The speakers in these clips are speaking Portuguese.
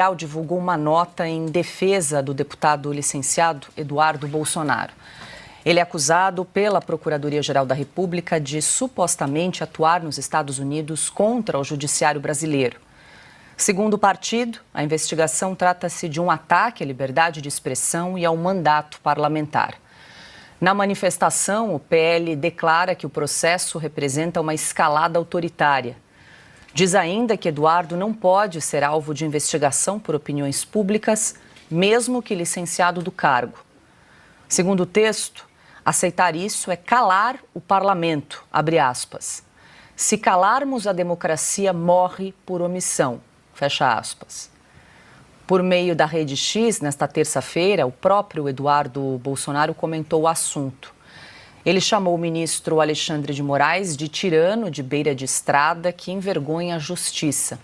Federal divulgou uma nota em defesa do deputado licenciado Eduardo Bolsonaro. Ele é acusado pela Procuradoria-Geral da República de supostamente atuar nos Estados Unidos contra o judiciário brasileiro. Segundo o partido, a investigação trata-se de um ataque à liberdade de expressão e ao mandato parlamentar. Na manifestação, o PL declara que o processo representa uma escalada autoritária. Diz ainda que Eduardo não pode ser alvo de investigação por opiniões públicas, mesmo que licenciado do cargo. Segundo o texto, aceitar isso é calar o parlamento, abre aspas. Se calarmos, a democracia morre por omissão, fecha aspas. Por meio da Rede X, nesta terça-feira, o próprio Eduardo Bolsonaro comentou o assunto. Ele chamou o ministro Alexandre de Moraes de tirano de beira de estrada que envergonha a justiça.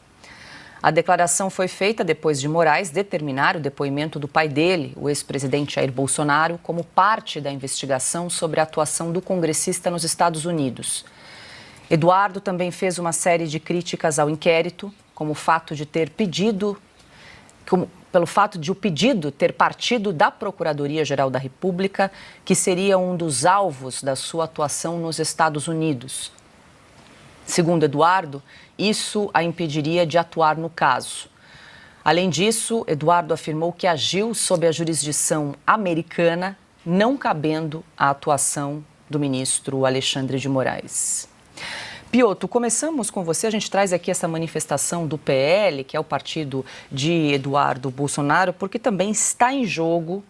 A declaração foi feita depois de Moraes determinar o depoimento do pai dele, o ex-presidente Jair Bolsonaro, como parte da investigação sobre a atuação do congressista nos Estados Unidos. Eduardo também fez uma série de críticas ao inquérito, como pelo fato de o pedido ter partido da Procuradoria-Geral da República, que seria um dos alvos da sua atuação nos Estados Unidos. Segundo Eduardo, isso a impediria de atuar no caso. Além disso, Eduardo afirmou que agiu sob a jurisdição americana, não cabendo a atuação do ministro Alexandre de Moraes. Piotr, começamos com você, a gente traz aqui essa manifestação do PL, que é o partido de Eduardo Bolsonaro, porque também está em jogo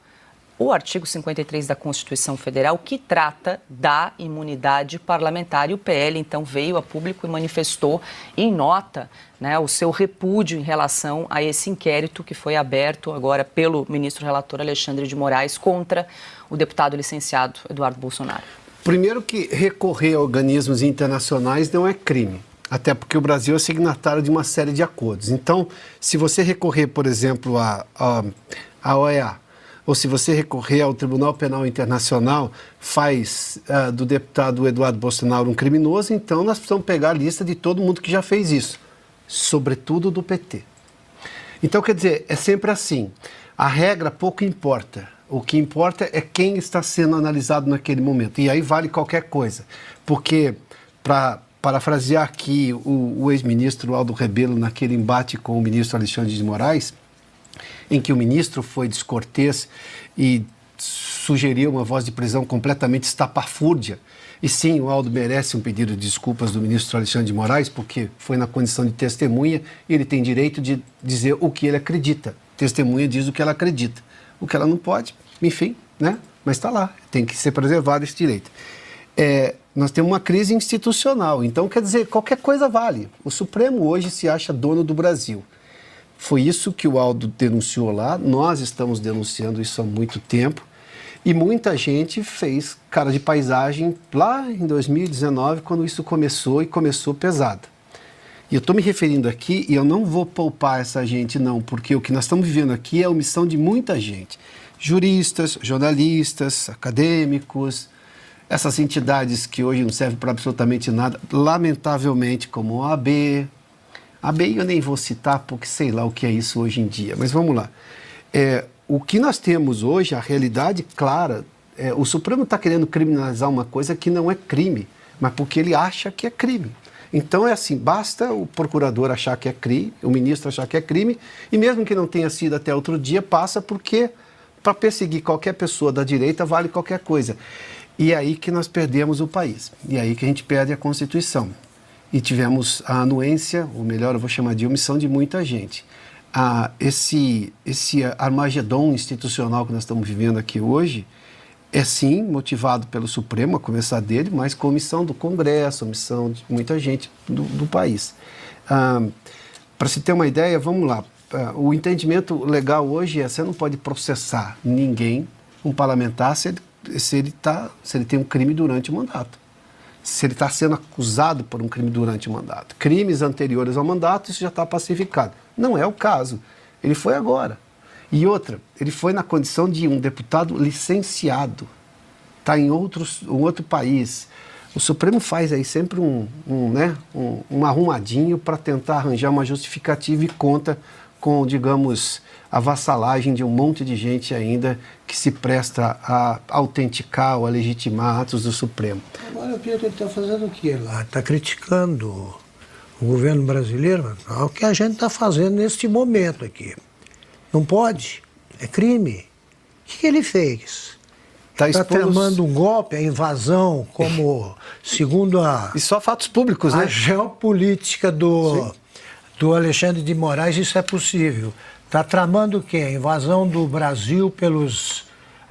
o artigo 53 da Constituição Federal, que trata da imunidade parlamentar. E o PL, então, veio a público e manifestou em nota, né, o seu repúdio em relação a esse inquérito que foi aberto agora pelo ministro relator Alexandre de Moraes contra o deputado licenciado Eduardo Bolsonaro. Primeiro que recorrer a organismos internacionais não é crime, até porque o Brasil é signatário de uma série de acordos. Então, se você recorrer, por exemplo, à OEA, ou se você recorrer ao Tribunal Penal Internacional, faz do deputado Eduardo Bolsonaro um criminoso, então nós precisamos pegar a lista de todo mundo que já fez isso, sobretudo do PT. Então, quer dizer, é sempre assim, a regra pouco importa. O que importa é quem está sendo analisado naquele momento. E aí vale qualquer coisa. Porque, para parafrasear aqui o ex-ministro Aldo Rebelo naquele embate com o ministro Alexandre de Moraes, em que o ministro foi descortês e sugeriu uma voz de prisão completamente estapafúrdia. E sim, o Aldo merece um pedido de desculpas do ministro Alexandre de Moraes, porque foi na condição de testemunha e ele tem direito de dizer o que ele acredita. Testemunha diz o que ela acredita. O que ela não pode, enfim, né? Mas está lá, tem que ser preservado esse direito. Nós temos uma crise institucional, então quer dizer, qualquer coisa vale. O Supremo hoje se acha dono do Brasil. Foi isso que o Aldo denunciou lá, nós estamos denunciando isso há muito tempo, e muita gente fez cara de paisagem lá em 2019, quando isso começou, e começou pesado. E eu estou me referindo aqui, e eu não vou poupar essa gente não, porque o que nós estamos vivendo aqui é a omissão de muita gente. Juristas, jornalistas, acadêmicos, essas entidades que hoje não servem para absolutamente nada, lamentavelmente, como a OAB. A ABI eu nem vou citar, porque sei lá o que é isso hoje em dia, mas vamos lá. O que nós temos hoje, a realidade clara, o Supremo está querendo criminalizar uma coisa que não é crime, mas porque ele acha que é crime. Então é assim, basta o procurador achar que é crime, o ministro achar que é crime, e mesmo que não tenha sido até outro dia, passa porque para perseguir qualquer pessoa da direita vale qualquer coisa. E é aí que nós perdemos o país, e é aí que a gente perde a Constituição. E tivemos a anuência, ou melhor, eu vou chamar de omissão de muita gente. Esse armagedom institucional que nós estamos vivendo aqui hoje, é sim motivado pelo Supremo, a começar dele, mas com omissão do Congresso, omissão de muita gente do país. Para se ter uma ideia, vamos lá. O entendimento legal hoje é: você não pode processar ninguém, um parlamentar, se ele tem um crime durante o mandato. Se ele está sendo acusado por um crime durante o mandato. Crimes anteriores ao mandato, isso já está pacificado. Não é o caso. Ele foi agora. E outra, ele foi na condição de um deputado licenciado, está em um outro país. O Supremo faz aí sempre um arrumadinho para tentar arranjar uma justificativa e conta com, digamos, a vassalagem de um monte de gente ainda que se presta a autenticar ou a legitimar atos do Supremo. Agora, o Pietro está fazendo o quê lá? Está criticando o governo brasileiro? É o que a gente está fazendo neste momento aqui. Não pode, é crime. O que ele fez? Está tramando um golpe, a invasão, como, segundo E só fatos públicos, né? A geopolítica do Alexandre de Moraes, isso é possível. Está tramando o quê? A invasão do Brasil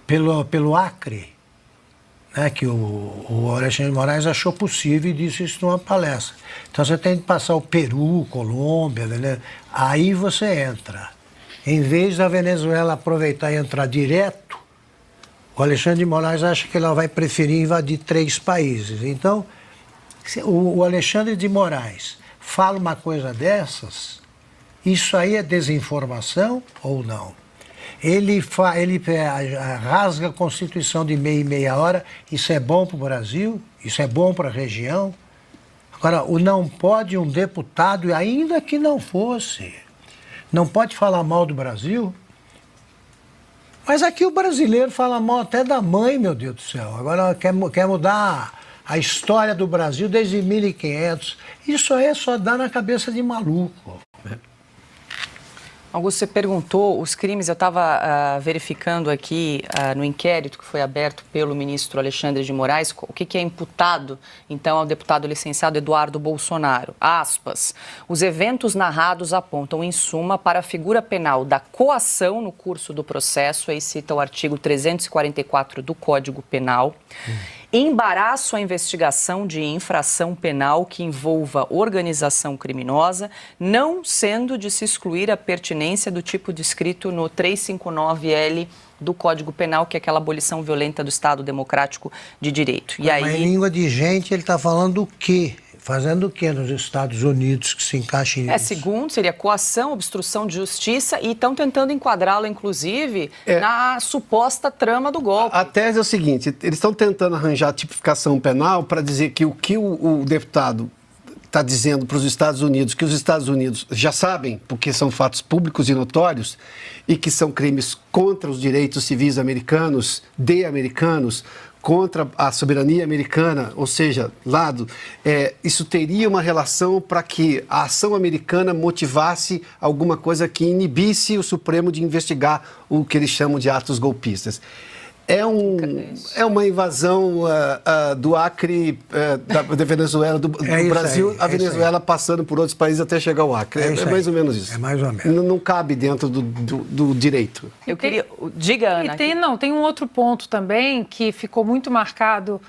pelo Acre, né? Que o Alexandre de Moraes achou possível e disse isso numa palestra. Então você tem que passar o Peru, Colômbia, né? Aí você entra. Em vez da Venezuela aproveitar e entrar direto, o Alexandre de Moraes acha que ela vai preferir invadir 3 países. Então, se o Alexandre de Moraes fala uma coisa dessas, isso aí é desinformação ou não? Ele rasga a Constituição de meia e meia hora, isso é bom para o Brasil, isso é bom para a região. Agora, o não pode um deputado, ainda que não fosse, não pode falar mal do Brasil. Mas aqui o brasileiro fala mal até da mãe, meu Deus do céu. Agora quer mudar a história do Brasil desde 1500. Isso aí é só dar na cabeça de maluco. Augusto, você perguntou os crimes, eu estava verificando aqui no inquérito que foi aberto pelo ministro Alexandre de Moraes, o que é imputado, então, ao deputado licenciado Eduardo Bolsonaro. Aspas, os eventos narrados apontam, em suma, para a figura penal da coação no curso do processo, aí cita o artigo 344 do Código Penal, embaraço à investigação de infração penal que envolva organização criminosa, não sendo de se excluir a pertinência do tipo descrito no 359L do Código Penal, que é aquela abolição violenta do Estado Democrático de Direito. E aí, mas em língua de gente, ele está falando o quê? Fazendo o quê nos Estados Unidos que se encaixa nisso? Segundo, seria coação, obstrução de justiça e estão tentando enquadrá-lo, inclusive, na suposta trama do golpe. A tese é o seguinte, eles estão tentando arranjar tipificação penal para dizer que o que o deputado está dizendo para os Estados Unidos, que os Estados Unidos já sabem, porque são fatos públicos e notórios, e que são crimes contra os direitos civis americanos, de americanos, contra a soberania americana, ou seja, isso teria uma relação para que a ação americana motivasse alguma coisa que inibisse o Supremo de investigar o que eles chamam de atos golpistas. É uma invasão do Acre, da Venezuela, do Brasil, a Venezuela passando por outros países até chegar ao Acre. É mais ou menos isso. É mais ou menos. Não cabe dentro do direito. Eu queria... Diga, Ana. E tem um outro ponto também que ficou muito marcado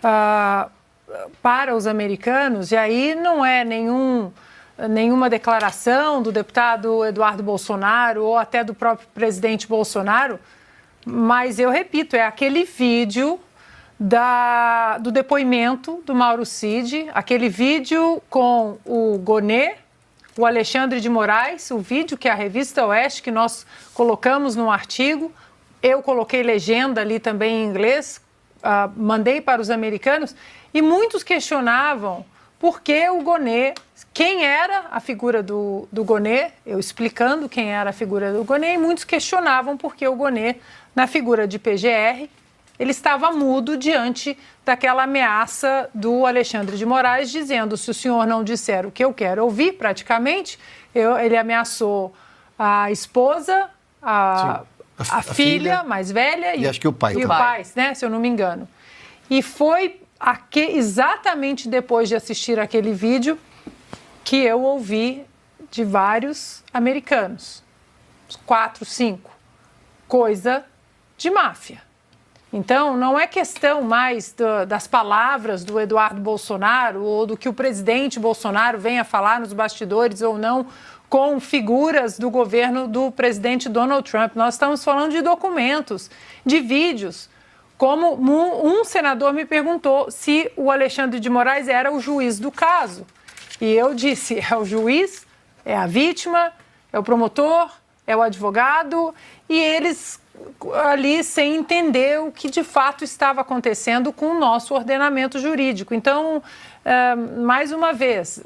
para os americanos, e aí não é nenhuma declaração do deputado Eduardo Bolsonaro ou até do próprio presidente Bolsonaro, mas eu repito, é aquele vídeo do depoimento do Mauro Cid, aquele vídeo com o Gonê, o Alexandre de Moraes, o vídeo que é a Revista Oeste, que nós colocamos num artigo, eu coloquei legenda ali também em inglês, mandei para os americanos, e muitos questionavam por que o Gonê, quem era a figura do Gonê, eu explicando quem era a figura do Gonê, e muitos questionavam por que o Gonê, na figura de PGR, ele estava mudo diante daquela ameaça do Alexandre de Moraes, dizendo, se o senhor não disser o que eu quero ouvir, praticamente, ele ameaçou a esposa, a filha mais velha e acho que o pai, e o pai, né, se eu não me engano. E foi exatamente depois de assistir aquele vídeo que eu ouvi de vários americanos, 4, 5, coisa de máfia. Então, não é questão mais das palavras do Eduardo Bolsonaro ou do que o presidente Bolsonaro venha falar nos bastidores ou não com figuras do governo do presidente Donald Trump. Nós estamos falando de documentos, de vídeos. Como um senador me perguntou se o Alexandre de Moraes era o juiz do caso. E eu disse, é o juiz, é a vítima, é o promotor, é o advogado, e eles ali sem entender o que de fato estava acontecendo com o nosso ordenamento jurídico. Então, mais uma vez,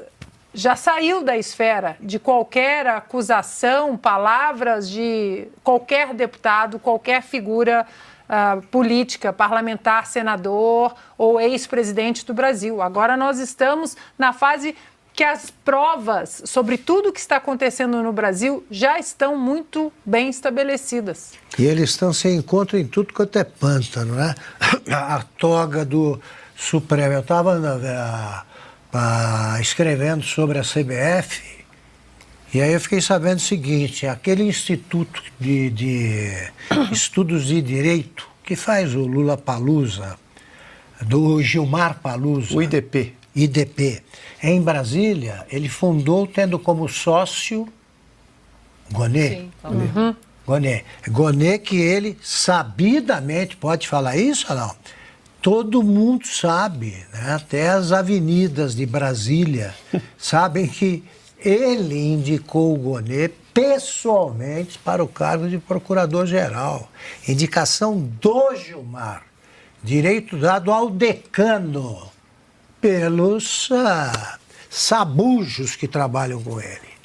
já saiu da esfera de qualquer acusação, palavras de qualquer deputado, qualquer figura política, parlamentar, senador ou ex-presidente do Brasil. Agora nós estamos na fase que as provas sobre tudo o que está acontecendo no Brasil já estão muito bem estabelecidas. E eles estão sem encontro em tudo quanto é pântano, né? A toga do Supremo. Eu estava escrevendo sobre a CBF e aí eu fiquei sabendo o seguinte, aquele Instituto de Estudos de Direito que faz o Lula Palusa, do Gilmar Palusa. O IDP. IDP. Em Brasília, ele fundou tendo como sócio Gonê. Sim, Gonê que ele sabidamente, pode falar isso ou não? Todo mundo sabe, né? Até as avenidas de Brasília sabem que ele indicou o Gonê pessoalmente para o cargo de procurador-geral. Indicação do Gilmar. Direito dado ao decano pelos sabujos que trabalham com ele.